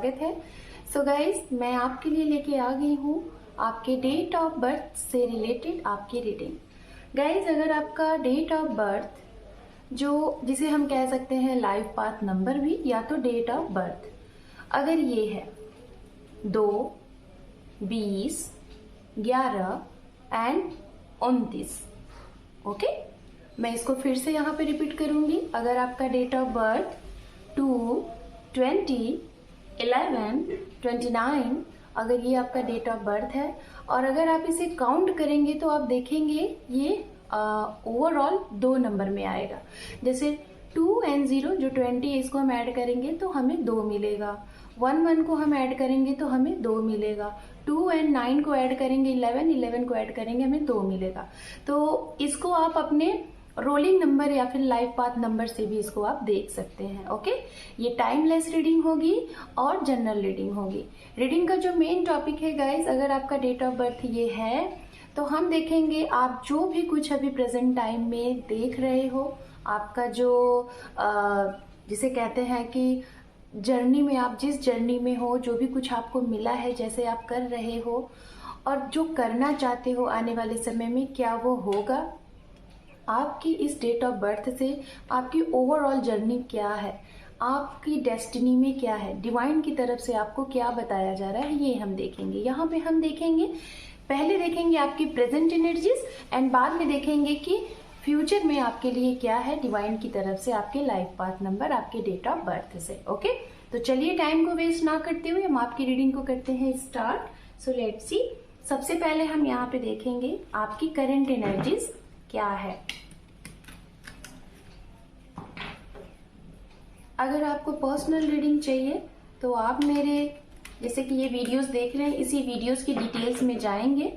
स्वागत है। So guys, मैं आपके लिए लेके आ गई हूँ आपके डेट ऑफ बर्थ से रिलेटेड आपकी रीडिंग। गाइस, अगर आपका डेट ऑफ बर्थ जिसे हम कह सकते हैं लाइफ पाथ नंबर भी या तो डेट ऑफ बर्थ, अगर ये है 2, 20, 11 एंड 29, ओके। मैं इसको फिर से यहाँ पे रिपीट करूंगी। अगर आपका डेट ऑफ बर्थ 2, 20, 11, 29, अगर ये आपका डेट ऑफ बर्थ है और अगर आप इसे काउंट करेंगे तो आप देखेंगे ये ओवरऑल 2 नंबर में आएगा। जैसे 2 and 0 जो 20 है, इसको हम ऐड करेंगे तो हमें 2 मिलेगा। 1 को हम ऐड करेंगे तो हमें 2 मिलेगा। 2 and 9 को ऐड करेंगे, 11 को ऐड करेंगे, हमें 2 मिलेगा। तो इसको आप अपने रोलिंग नंबर या फिर लाइफ पाथ नंबर से भी इसको आप देख सकते हैं, ओके। ये टाइमलेस रीडिंग होगी और जनरल रीडिंग होगी। रीडिंग का जो मेन टॉपिक है गाइस, अगर आपका डेट ऑफ बर्थ ये है तो हम देखेंगे आप जो भी कुछ अभी प्रेजेंट टाइम में देख रहे हो, आपका जो जिसे कहते हैं कि जर्नी में, आप जिस जर्नी में हो, जो भी कुछ आपको मिला है, जैसे आप कर रहे हो और जो करना चाहते हो आने वाले समय में, क्या वो होगा। आपकी इस डेट ऑफ बर्थ से आपकी ओवरऑल जर्नी क्या है, आपकी डेस्टिनी में क्या है, डिवाइन की तरफ से आपको क्या बताया जा रहा है, ये हम देखेंगे। यहाँ पे हम देखेंगे, पहले देखेंगे आपकी प्रेजेंट एनर्जीज एंड बाद में देखेंगे कि फ्यूचर में आपके लिए क्या है डिवाइन की तरफ से, आपके लाइफ पाथ नंबर, आपके डेट ऑफ बर्थ से, ओके। तो चलिए टाइम को वेस्ट ना करते हुए हम आपकी रीडिंग को करते हैं स्टार्ट। So let's see. सबसे पहले हम यहाँ पे देखेंगे आपकी करंट एनर्जीज क्या है। अगर आपको पर्सनल रीडिंग चाहिए तो आप मेरे, जैसे कि ये वीडियोस देख रहे हैं, इसी वीडियोस की डिटेल्स में जाएंगे,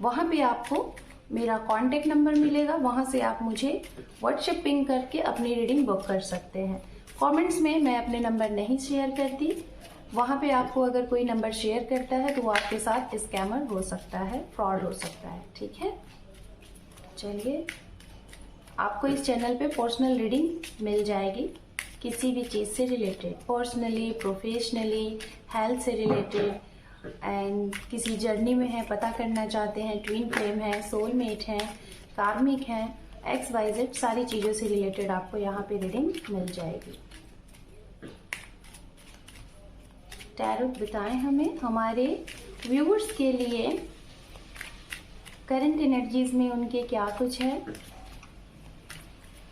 वहां पे आपको मेरा कांटेक्ट नंबर मिलेगा, वहां से आप मुझे व्हाट्सएप पिंग करके अपनी रीडिंग बुक कर सकते हैं। कमेंट्स में मैं अपने नंबर नहीं शेयर करती, वहां पे आपको अगर कोई नंबर शेयर करता है तो वो आपके साथ स्कैमर हो सकता है, फ्रॉड हो सकता है, ठीक है। चलिए, आपको इस चैनल पे पर्सनल रीडिंग मिल जाएगी किसी भी चीज़ से रिलेटेड, पर्सनली, प्रोफेशनली, हेल्थ से रिलेटेड, एंड किसी जर्नी में है, पता करना चाहते हैं, ट्विन फ्लेम है, सोलमेट है, कार्मिक है, XYZ, सारी चीज़ों से रिलेटेड आपको यहाँ पे रीडिंग मिल जाएगी। टैरोट बताएं हमें हमारे व्यूअर्स के लिए करंट एनर्जीज में उनके क्या कुछ है।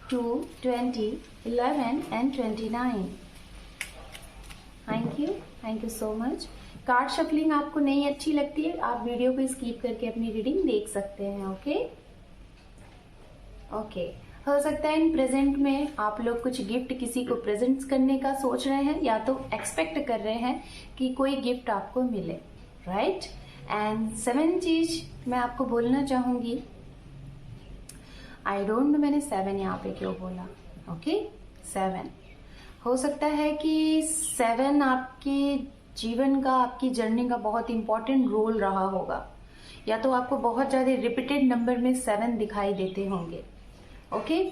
2, 20, 11 and 29। Thank you so much. Card shuffling आपको नहीं अच्छी लगती है, आप वीडियो को स्किप करके अपनी रीडिंग देख सकते हैं, ओके। हो सकता है इन प्रेजेंट में आप लोग कुछ गिफ्ट किसी को प्रेजेंट करने का सोच रहे हैं या तो एक्सपेक्ट कर रहे हैं कि कोई गिफ्ट आपको मिले, राइट। एंड 7 चीज मैं आपको बोलना चाहूंगी। आई डोंट नो मैंने 7 यहाँ पे क्यों बोला, ओके। 7 हो सकता है कि 7 आपके जीवन का, आपकी जर्नी का बहुत इंपॉर्टेंट रोल रहा होगा, या तो आपको बहुत ज्यादा रिपीटेड नंबर में 7 दिखाई देते होंगे, ओके।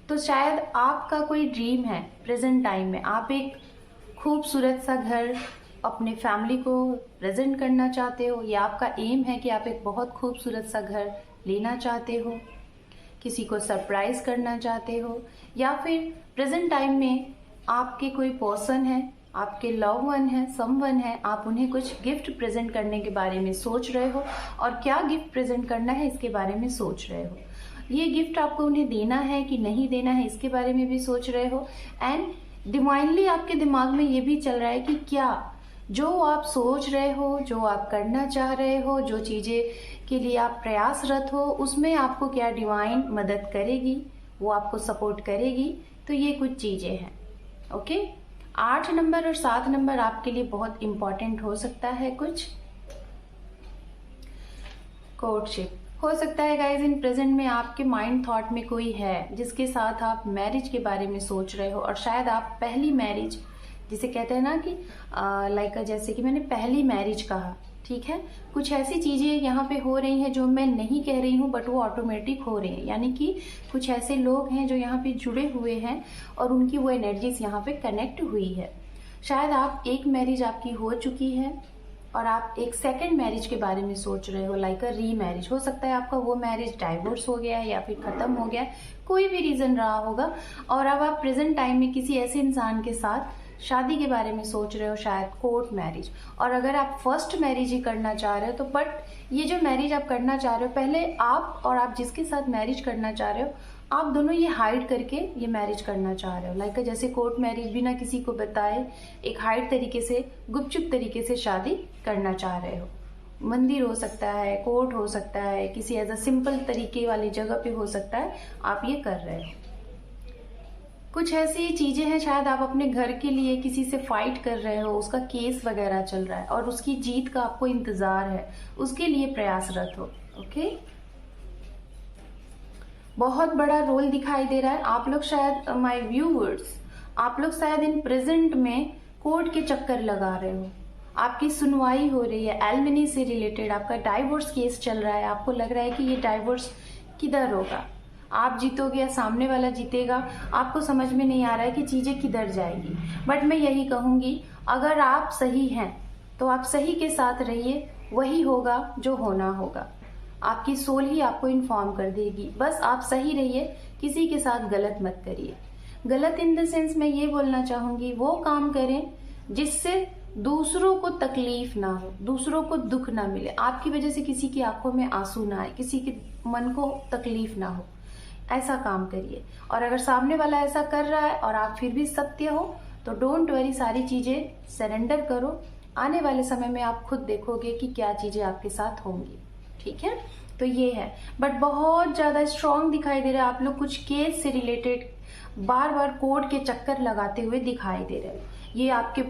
तो शायद आपका कोई ड्रीम है प्रेजेंट टाइम में, आप एक खूबसूरत सा घर अपने फैमिली को प्रेजेंट करना चाहते हो, या आपका एम है कि आप एक बहुत खूबसूरत सा घर लेना चाहते हो, किसी को सरप्राइज करना चाहते हो, या फिर प्रेजेंट टाइम में आपके कोई पर्सन है, आपके लव वन है, समवन है, आप उन्हें कुछ गिफ्ट प्रेजेंट करने के बारे में सोच रहे हो और क्या गिफ्ट प्रेजेंट करना है इसके बारे में सोच रहे हो। ये गिफ्ट आपको उन्हें देना है कि नहीं देना है इसके बारे में भी सोच रहे हो। एंड डिवाइनली आपके दिमाग में ये भी चल रहा है कि क्या जो आप सोच रहे हो, जो आप करना चाह रहे हो, जो चीजें के लिए आप प्रयासरत हो, उसमें आपको क्या डिवाइन मदद करेगी, वो आपको सपोर्ट करेगी। तो ये कुछ चीजें हैं, ओके। 8 नंबर और 7 नंबर आपके लिए बहुत इंपॉर्टेंट हो सकता है। कुछ कोर्टशिप हो सकता है गाइज, इन प्रेजेंट में आपके माइंड थॉट में कोई है जिसके साथ आप मैरिज के बारे में सोच रहे हो, और शायद आप पहली मैरिज, जिसे कहते हैं ना कि लाइक जैसे कि मैंने पहली मैरिज कहा, ठीक है, कुछ ऐसी चीजें यहाँ पे हो रही हैं जो मैं नहीं कह रही हूँ बट वो ऑटोमेटिक हो रही हैं। यानी कि कुछ ऐसे लोग हैं जो यहाँ पे जुड़े हुए हैं और उनकी वो एनर्जीज यहाँ पे कनेक्ट हुई है। शायद आप एक मैरिज आपकी हो चुकी है और आप एक सेकंड मैरिज के बारे में सोच रहे हो, लाइक अ री मैरिज। हो सकता है आपका वो मैरिज डाइवोर्स हो गया है या फिर खत्म हो गया है, कोई भी रीजन रहा होगा, और अब आप प्रेजेंट टाइम में किसी ऐसे इंसान के साथ शादी के बारे में सोच रहे हो, शायद कोर्ट मैरिज। और अगर आप फर्स्ट मैरिज ही करना चाह रहे हो तो बट ये जो मैरिज आप करना चाह रहे हो, पहले आप और आप जिसके साथ मैरिज करना चाह रहे हो, आप दोनों ये हाइड करके ये मैरिज करना चाह रहे हो, लाइक जैसे कोर्ट मैरिज, बिना किसी को बताए एक हाइड तरीके से, गुपचुप तरीके से शादी करना चाह रहे हो। मंदिर हो सकता है, कोर्ट हो सकता है, किसी ऐसा सिंपल तरीके वाली जगह पे हो सकता है, आप ये कर रहे हो। कुछ ऐसी चीजें हैं, शायद आप अपने घर के लिए किसी से फाइट कर रहे हो, उसका केस वगैरह चल रहा है और उसकी जीत का आपको इंतजार है, उसके लिए प्रयासरत हो। ओके, बहुत बड़ा रोल दिखाई दे रहा है। आप लोग शायद, माय व्यूअर्स, आप लोग शायद इन प्रेजेंट में कोर्ट के चक्कर लगा रहे हो, आपकी सुनवाई हो रही है, एलिमनी से रिलेटेड आपका डाइवोर्स केस चल रहा है। आपको लग रहा है कि ये डाइवोर्स किधर होगा, आप जीतोगे या सामने वाला जीतेगा, आपको समझ में नहीं आ रहा है कि चीजें किधर जाएगी। बट मैं यही कहूंगी, अगर आप सही हैं तो आप सही के साथ रहिए, वही होगा जो होना होगा। आपकी सोल ही आपको इन्फॉर्म कर देगी, बस आप सही रहिए, किसी के साथ गलत मत करिए। गलत इन द सेंस मैं ये बोलना चाहूंगी, वो काम करें जिससे दूसरों को तकलीफ ना हो, दूसरों को दुख ना मिले, आपकी वजह से किसी की आंखों में आंसू ना आए, किसी के मन को तकलीफ ना हो, ऐसा काम करिए। और अगर सामने वाला ऐसा कर रहा है और आप फिर भी सत्य हो तो डोंट वरी, सारी चीजें सरेंडर करो। आने वाले समय में आप खुद देखोगे कि क्या चीजें आपके साथ होंगी। ठीक है, तो ये है। बट बहुत ज्यादा स्ट्रांग दिखाई दे रहा है, आप लोग कुछ केस से रिलेटेड बार बार कोर्ट के चक्कर लगाते हुए दिखाई दे रहे हैं। ये आपके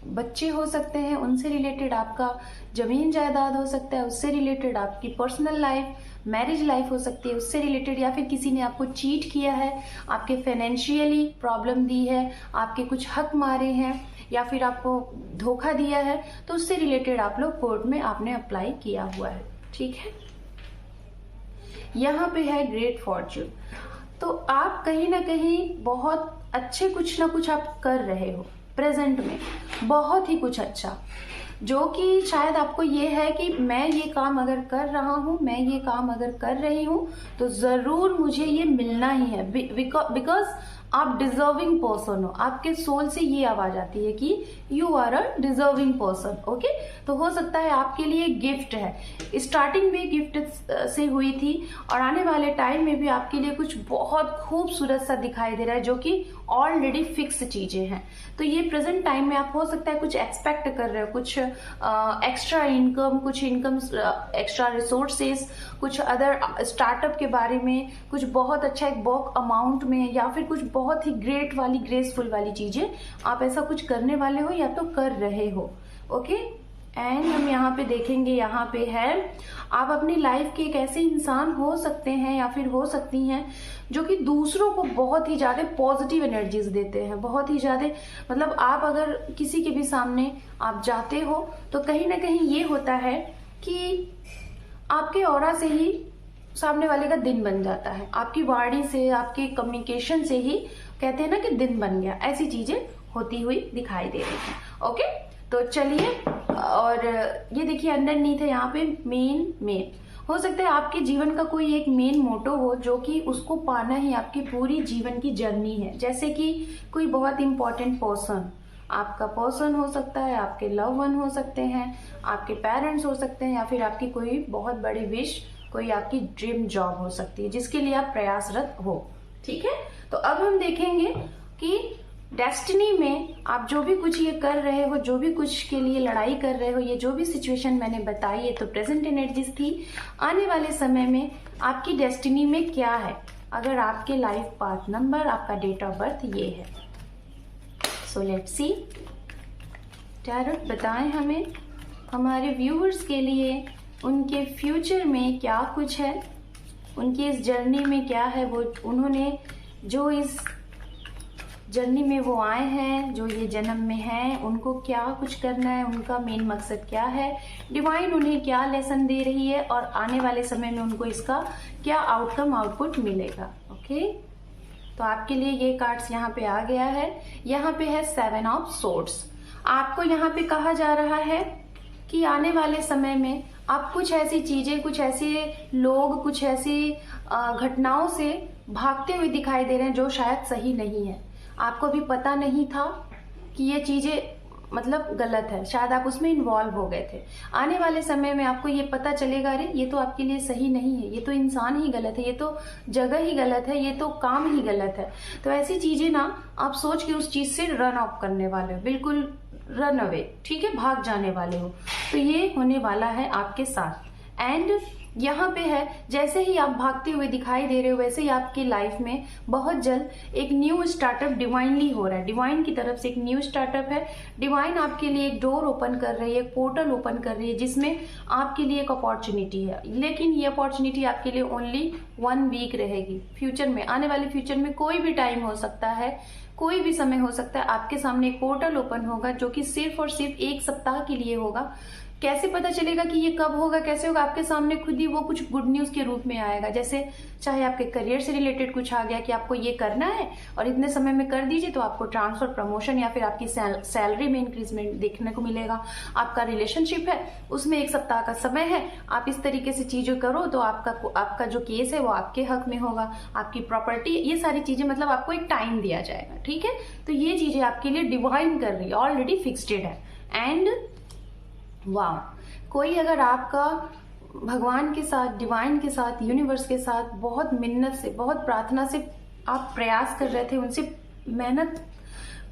बच्चे हो सकते हैं, उनसे रिलेटेड आपका जमीन जायदाद हो सकता है, उससे रिलेटेड आपकी पर्सनल लाइफ, मैरिज लाइफ हो सकती है, उससे रिलेटेड, या फिर किसी ने आपको चीट किया है, आपके फाइनेंशियली प्रॉब्लम दी है, आपके कुछ हक मारे हैं, या फिर आपको धोखा दिया है, तो उससे रिलेटेड आप लोग कोर्ट में आपने अप्लाई किया हुआ है। ठीक है, यहाँ पे है ग्रेट फॉर्च्यून। तो आप कहीं ना कहीं बहुत अच्छे कुछ ना कुछ आप कर रहे हो प्रेजेंट में, बहुत ही कुछ अच्छा, जो कि शायद आपको ये है कि मैं ये काम अगर कर रहा हूं, मैं ये काम अगर कर रही हूं तो जरूर मुझे ये मिलना ही है, बिकॉज आप डिजर्विंग पर्सन हो। आपके सोल से ये आवाज आती है कि you are a deserving person. Okay, तो हो सकता है आपके लिए गिफ्ट है, स्टार्टिंग में गिफ्ट से हुई थी और आने वाले टाइम में भी आपके लिए कुछ बहुत खूबसूरत सा दिखाई दे रहा है, जो कि ऑलरेडी फिक्स चीजें हैं। तो ये प्रेजेंट टाइम में आप हो सकता है कुछ एक्सपेक्ट कर रहे हो, कुछ एक्स्ट्रा इनकम, कुछ इनकम, एक्स्ट्रा रिसोर्सेस, कुछ अदर स्टार्टअप के बारे में, कुछ बहुत अच्छा एक बल्क अमाउंट में, या फिर कुछ बहुत ही ग्रेट वाली, ग्रेसफुल वाली चीजें आप ऐसा कुछ करने वाले हो या तो कर रहे हो। ओके, एंड हम यहाँ पे देखेंगे, यहाँ पे है आप अपनी लाइफ के एक ऐसे इंसान हो सकते हैं या फिर हो सकती हैं जो कि दूसरों को बहुत ही ज्यादा पॉजिटिव एनर्जीज देते हैं, बहुत ही ज्यादा, मतलब आप अगर किसी के भी सामने आप जाते हो तो कहीं ना कहीं ये होता है कि आपके ऑरा से ही सामने वाले का दिन बन जाता है, आपकी वाणी से, आपके कम्युनिकेशन से ही कहते हैं ना कि दिन बन गया, ऐसी चीजें होती हुई दिखाई दे रही हैं। ओके, तो चलिए, और ये देखिए अंडरनीथ है यहाँ पे मेन हो सकता है आपके जीवन का कोई एक मेन मोटो हो, जो कि उसको पाना ही आपकी पूरी जीवन की जर्नी है। जैसे कि कोई बहुत इंपॉर्टेंट पर्सन, आपका पर्सन हो सकता है, आपके लव वन हो सकते हैं, आपके पेरेंट्स हो सकते हैं, या फिर आपकी कोई बहुत बड़ी विश, कोई आपकी ड्रीम जॉब हो सकती है जिसके लिए आप प्रयासरत हो। ठीक है, तो अब हम देखेंगे कि डेस्टिनी में आप जो भी कुछ ये कर रहे हो, जो भी कुछ के लिए लड़ाई कर रहे हो, ये जो भी सिचुएशन मैंने बताई है, तो प्रेजेंट एनर्जीज थी। आने वाले समय में आपकी डेस्टिनी में क्या है, अगर आपके लाइफ पाथ नंबर, आपका डेट ऑफ बर्थ ये है। सो लेट्स सी, टैरोट बताएं हमें, हमारे व्यूअर्स के लिए उनके फ्यूचर में क्या कुछ है, उनकी इस जर्नी में क्या है, वो उन्होंने जो इस जर्नी में वो आए हैं, जो ये जन्म में हैं, उनको क्या कुछ करना है, उनका मेन मकसद क्या है, डिवाइन उन्हें क्या लेसन दे रही है, और आने वाले समय में उनको इसका क्या आउटकम, आउटपुट मिलेगा। ओके, तो आपके लिए ये कार्ड्स यहाँ पे आ गया है। यहाँ पे है 7 ऑफ सोर्ड्स। आपको यहाँ पे कहा जा रहा है कि आने वाले समय में आप कुछ ऐसी चीजें, कुछ ऐसे लोग, कुछ ऐसी घटनाओं से भागते हुए दिखाई दे रहे हैं जो शायद सही नहीं है। आपको भी पता नहीं था कि ये चीजें मतलब गलत है, शायद आप उसमें इन्वॉल्व हो गए थे। आने वाले समय में आपको ये पता चलेगा, अरे ये तो आपके लिए सही नहीं है, ये तो इंसान ही गलत है, ये तो जगह ही गलत है, ये तो काम ही गलत है। तो ऐसी चीजें ना आप सोच के उस चीज से रन ऑफ करने वाले हो, बिल्कुल रन अवे, ठीक है, भाग जाने वाले हो। तो ये होने वाला है आपके साथ। एंड यहाँ पे है, जैसे ही आप भागते हुए दिखाई दे रहे हो वैसे ही आपकी लाइफ में बहुत जल्द एक न्यू स्टार्टअप डिवाइनली हो रहा है। डिवाइन की तरफ से एक न्यू स्टार्टअप है। डिवाइन आपके लिए एक डोर ओपन कर रही है, एक पोर्टल ओपन कर रही है जिसमें आपके लिए एक अपॉर्चुनिटी है। लेकिन ये अपॉर्चुनिटी आपके लिए ओनली 1 वीक रहेगी। फ्यूचर में, आने वाले फ्यूचर में कोई भी टाइम हो सकता है, कोई भी समय हो सकता है, आपके सामने एक पोर्टल ओपन होगा जो कि सिर्फ और सिर्फ 1 सप्ताह के लिए होगा। कैसे पता चलेगा कि ये कब होगा, कैसे होगा? आपके सामने खुद ही वो कुछ गुड न्यूज के रूप में आएगा। जैसे चाहे आपके करियर से रिलेटेड कुछ आ गया कि आपको ये करना है और इतने समय में कर दीजिए तो आपको ट्रांसफर, प्रमोशन या फिर आपकी सैलरी में इंक्रीजमेंट देखने को मिलेगा। आपका रिलेशनशिप है, उसमें 1 सप्ताह का समय है, आप इस तरीके से चीजें करो तो आपका जो केस है वो आपके हक में होगा। आपकी प्रॉपर्टी, ये सारी चीजें, मतलब आपको एक टाइम दिया जाएगा, ठीक है। तो ये चीजें आपके लिए डिवाइन कर रही है, ऑलरेडी फिक्स्ड है। एंड वाह, कोई अगर आपका भगवान के साथ, डिवाइन के साथ, यूनिवर्स के साथ बहुत मिन्नत से, बहुत प्रार्थना से आप प्रयास कर रहे थे, उनसे मेहनत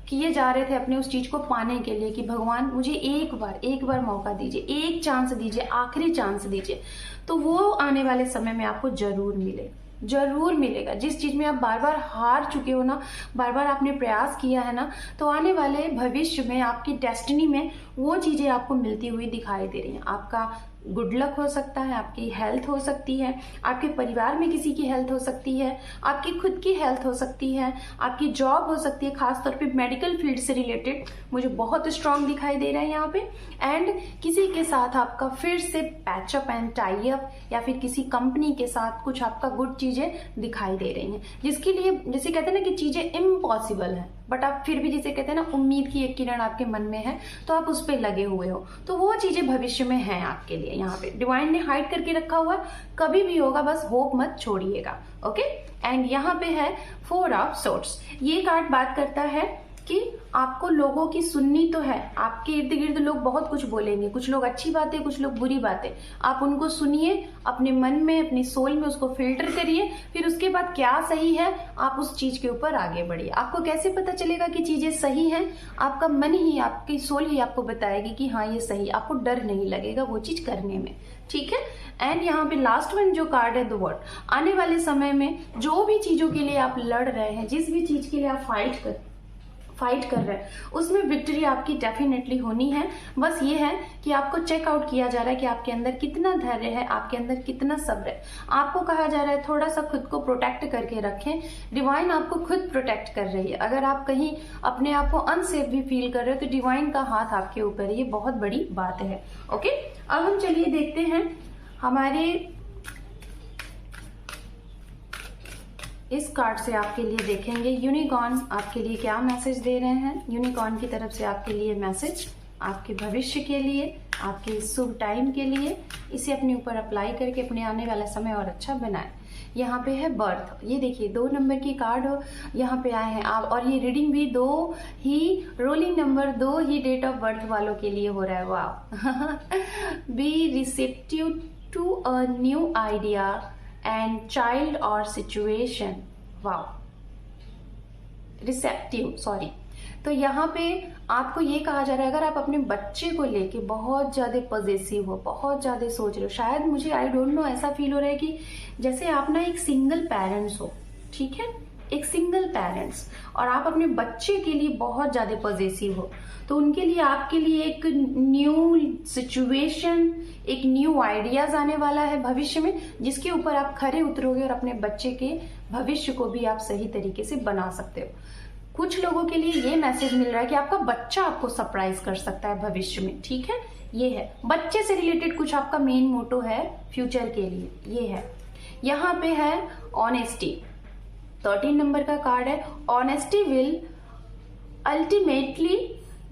किए जा रहे थे अपने उस चीज को पाने के लिए कि भगवान मुझे एक बार मौका दीजिए, एक चांस दीजिए, आखिरी चांस दीजिए, तो वो आने वाले समय में आपको जरूर मिलेगा। जिस चीज में आप बार बार हार चुके हो ना, बार बार आपने प्रयास किया है ना, तो आने वाले भविष्य में आपकी डेस्टिनी में वो चीजें आपको मिलती हुई दिखाई दे रही हैं। आपका गुड लक हो सकता है, आपकी हेल्थ हो सकती है, आपके परिवार में किसी की हेल्थ हो सकती है, आपकी खुद की हेल्थ हो सकती है, आपकी जॉब हो सकती है, खासतौर पे मेडिकल फील्ड से रिलेटेड मुझे बहुत स्ट्रांग दिखाई दे रहा है यहाँ पे। एंड किसी के साथ आपका फिर से पैचअप एंड टाई अप, या फिर किसी कंपनी के साथ कुछ आपका गुड चीजें दिखाई दे रही हैं, जिसके लिए, जैसे कहते हैं ना कि चीजें इम्पॉसिबल है, बट आप फिर भी, जिसे कहते हैं ना, उम्मीद की एक किरण आपके मन में है तो आप उस पर लगे हुए हो, तो वो चीजें भविष्य में हैं आपके लिए। यहाँ पे डिवाइन ने हाइड करके रखा हुआ है, कभी भी होगा, बस होप मत छोड़िएगा, ओके। एंड यहाँ पे है 4 ऑफ सोर्ड्स। ये कार्ड बात करता है कि आपको लोगों की सुननी तो है। आपके इर्द गिर्द लोग बहुत कुछ बोलेंगे, कुछ लोग अच्छी बातें, कुछ लोग बुरी बातें, आप उनको सुनिए, अपने मन में, अपनी सोल में उसको फिल्टर करिए, फिर उसके बाद क्या सही है आप उस चीज के ऊपर आगे बढ़िए। आपको कैसे पता चलेगा कि चीजें सही हैं? आपका मन ही, आपकी सोल ही आपको बताएगी कि हाँ ये सही, आपको डर नहीं लगेगा वो चीज करने में, ठीक है। एंड यहाँ पे लास्ट वन जो कार्ड है, द वर्ड। आने वाले समय में जो भी चीजों के लिए आप लड़ रहे हैं, जिस भी चीज के लिए आप फाइट कर रहे हैं, उसमें विक्ट्री आपकी डेफिनेटली होनी है। बस ये है कि आपको चेक आउट किया जा रहा है कि आपके अंदर कितना धैर्य है, आपके अंदर कितना सब्र है। आपको कहा जा रहा है थोड़ा सा खुद को प्रोटेक्ट करके रखें। डिवाइन आपको खुद प्रोटेक्ट कर रही है। अगर आप कहीं अपने आप को अनसेफ भी फील कर रहे हो तो डिवाइन का हाथ आपके ऊपर है, ये बहुत बड़ी बात है, ओके। अब हम चलिए देखते हैं हमारे इस कार्ड से आपके लिए देखेंगे यूनिकॉर्न आपके लिए क्या मैसेज दे रहे हैं। यूनिकॉर्न की तरफ से आपके लिए मैसेज, आपके भविष्य के लिए, आपके शुभ टाइम के लिए, इसे अपने ऊपर अप्लाई करके अपने आने वाला समय और अच्छा बनाएं। यहाँ पे है बर्थ, ये देखिए 2 नंबर की कार्ड यहाँ पे आए हैं आप, और ये रीडिंग भी 2 ही रोलिंग नंबर 2 ही डेट ऑफ बर्थ वालों के लिए हो रहा है। वाह। Be receptive to a new idea and child और सिचुएशन। Wow, receptive, sorry. तो यहाँ पे आपको ये कहा जा रहा है, अगर आप अपने बच्चे को लेके बहुत ज्यादा पॉजिटिव हो, बहुत ज्यादा सोच रहे हो, शायद मुझे, आई डोंट नो, ऐसा फील हो रहा है कि जैसे आप ना एक सिंगल पेरेंट्स हो, ठीक है, एक सिंगल पेरेंट्स, और आप अपने बच्चे के लिए बहुत ज्यादा पॉजिटिव हो, तो उनके लिए, आपके लिए एक न्यू सिचुएशन, एक न्यू आइडियाज आने वाला है भविष्य में, जिसके ऊपर आप खरे उतरोगे और अपने बच्चे के भविष्य को भी आप सही तरीके से बना सकते हो। कुछ लोगों के लिए ये मैसेज मिल रहा है कि आपका बच्चा आपको सरप्राइज कर सकता है भविष्य में, ठीक है। ये है बच्चे से रिलेटेड कुछ आपका मेन मोटो है फ्यूचर के लिए, ये है। यहाँ पे है ऑनेस्टी, 13 नंबर का कार्ड है। Honesty will ultimately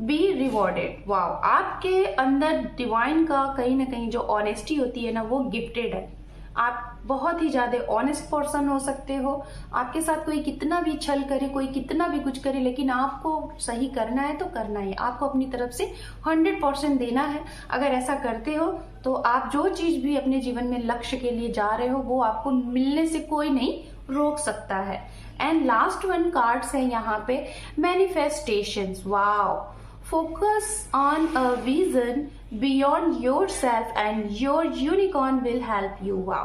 be rewarded. Wow, आपके अंदर डिवाइन का कहीं ना कहीं जो ऑनेस्टी होती है ना, वो गिफ्टेड है। आप बहुत ही ज्यादा ऑनेस्ट पर्सन हो सकते हो। आपके साथ कोई कितना भी छल करे, कोई कितना भी कुछ करे, लेकिन आपको सही करना है तो करना ही, आपको अपनी तरफ से 100% देना है। अगर ऐसा करते हो तो आप जो चीज भी अपने जीवन में लक्ष्य के लिए जा रहे हो, वो आपको मिलने से कोई नहीं रोक सकता है। एंड लास्ट वन कार्ड्स है यहाँ पे manifestations. Wow, focus on a vision beyond yourself and your unicorn will help you। wow,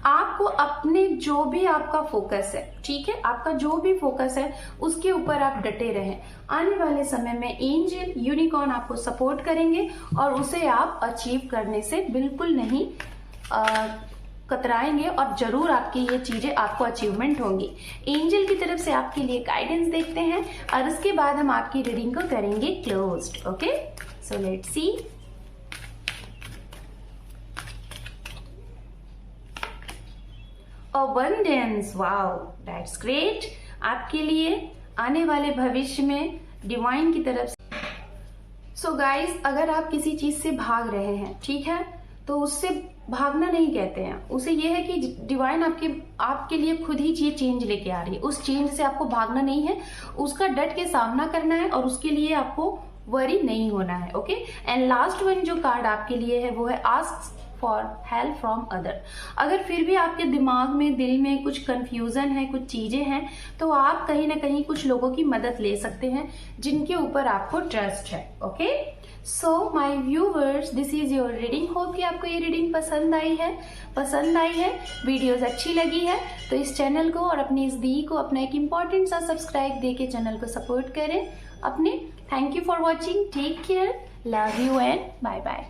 आपको अपने जो भी आपका फोकस है, ठीक है, आपका जो भी फोकस है उसके ऊपर आप डटे रहें। आने वाले समय में एंजल यूनिकॉर्न आपको सपोर्ट करेंगे और उसे आप अचीव करने से बिल्कुल नहीं कतराएंगे, और जरूर आपकी ये चीजें आपको अचीवमेंट होंगी। एंजल की तरफ से आपके लिए गाइडेंस देखते हैं और उसके बाद हम आपकी रीडिंग को करेंगे closed. Okay, so let's see. Abundance, wow, that's great. आपके लिए आने वाले भविष्य में डिवाइन की तरफ से। सो गाइस, अगर आप किसी चीज से भाग रहे हैं, ठीक है, तो उससे भागना नहीं कहते हैं, उसे ये है कि डिवाइन आपके लिए खुद ही ये चेंज लेके आ रही है। उस चेंज से आपको भागना नहीं है, उसका डट के सामना करना है और उसके लिए आपको वरी नहीं होना है। ओके, एंड लास्ट वन जो कार्ड आपके लिए है वो है ask for help from other. अगर फिर भी आपके दिमाग में, दिल में कुछ कंफ्यूजन है, कुछ चीजें हैं, तो आप कहीं ना कहीं कुछ लोगों की मदद ले सकते हैं जिनके ऊपर आपको ट्रस्ट है। Okay, so my viewers, this is your reading. Hope कि आपको ये रीडिंग पसंद आई है, वीडियोस अच्छी लगी है तो इस चैनल को और अपनी इस दी को अपना एक इम्पॉर्टेंट सा सब्सक्राइब देके चैनल को सपोर्ट करें अपने। Thank you for watching, take care, love you and bye bye.